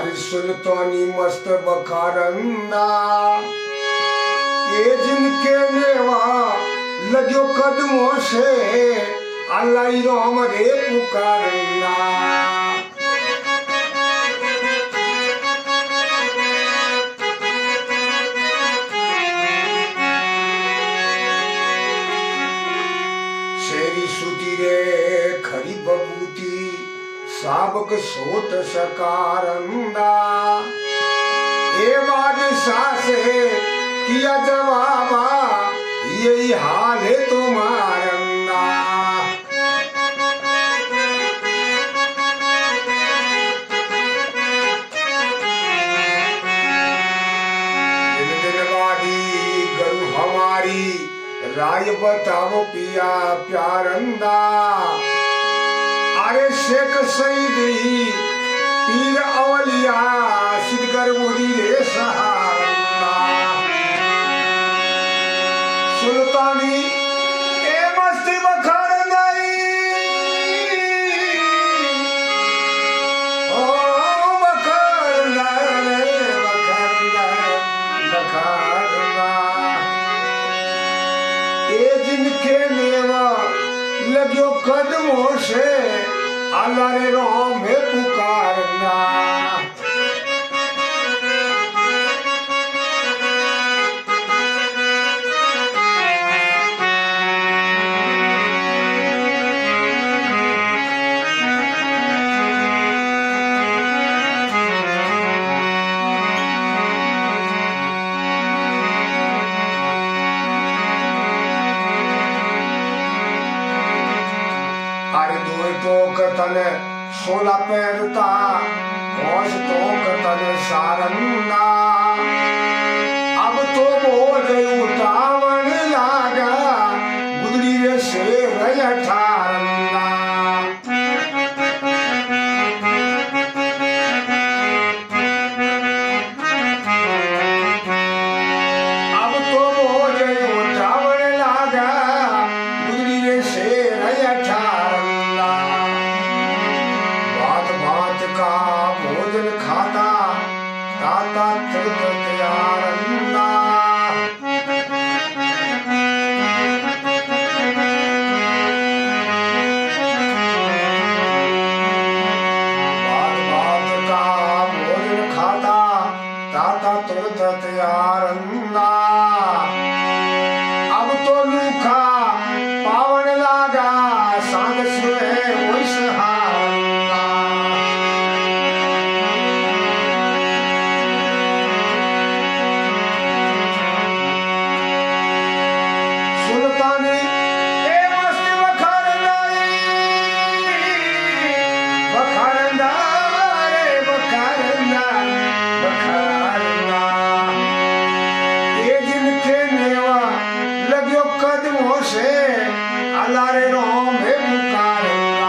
अरे सुल्तानी मस्त बखारंदा ये जिनके नेवा लग्यो कदमों से अल्लाह राम रे पुकारंदा। शेरी सुती रे खरी बबूती साबक सोत सकारंदा ए बादशाह से किया जवाबा यही हाल है तुम्हारंदा। दिन दिन वादी गरु हमारी राय बताओ पिया प्यारंदा। अरे शेख सईदी पीर अवलिया सिद्धगर बुरी रे सहारंदा। सुल्तानी ए मस्ती बखारंदाई ओ बखारंदा रे बखारंदा बखारंदा ए जिनके नेवा लग्यो कदमों से अल्लाह रे राम है पुकारना। तन सोला पैरता कौश तो कतन सारंदा। अब तो बोझ उठावन लागा गुदड़ी रे शेर अठारंदा। अब तो बोझ उठावन लागा गुदड़ी रे शेर अठारंदा। का भोजन खाता ताता तिलक त्यारंदा। बात बात का भोजन खाता ताता तिलक त्यारंदा। अब तो लूखा पावन लागा सांग सुए वही सहारंदा। सुल्तानी ए मस्ती बखारंदाई बखारंदा रे बखारंदा बखारंदा ये जिनके नेवा लग्यो कदमों से अल्लाह रे राम है पुकारंदा।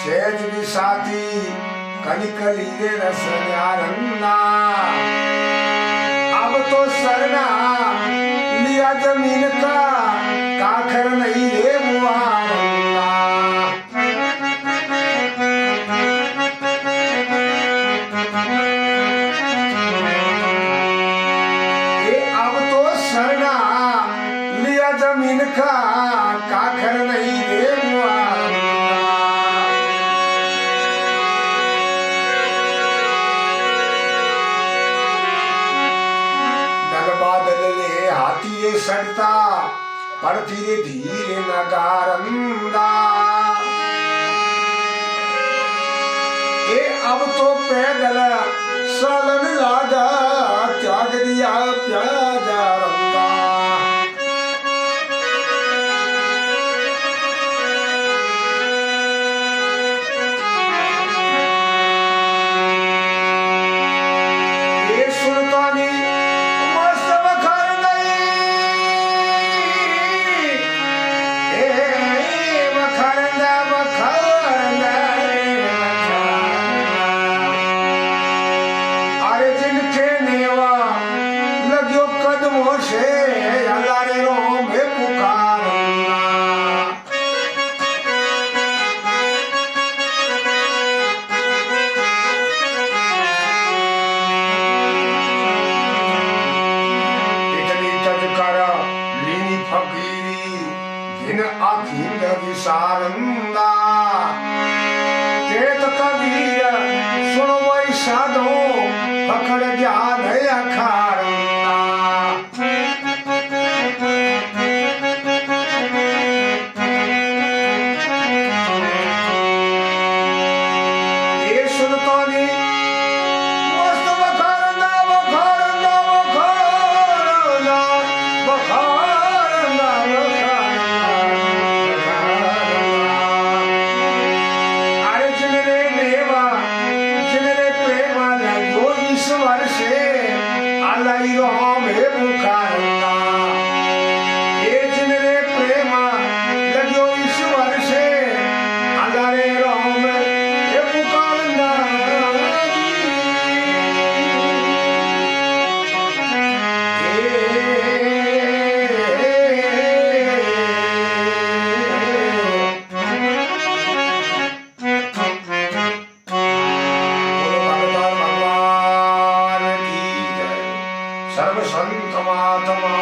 सेज भी साथी कलिकली रे रस न्यारंदा। अब तो सरना लिया जमीन का काखर नहीं रे मुआरंदा। ये अब तो सरना लिया जमीन का काखर नहीं रे मुआरंदा। हाथी सड़ता पर धीरे धीरे नगारंदा। ए अब तो पैदल सालन लागा त्याग दिया प्याजा रंगा। ए सुल्तानी जिनके रंदा तेत कबीर सुन वही साधो पकड़ ज्ञान अखारंदा ये सुनतानी मस्त बखारंदा बखारंदा बखारंदा बखारंदा अरे जिनरे देवा जिनरे प्रेमा लगो ईश्वर से अलाई राम हे पुकारंदा ये जिनरे प्रेमा लगो ईश्वर से अलारे राम हे पुकारंदा सर्व संत महात्मा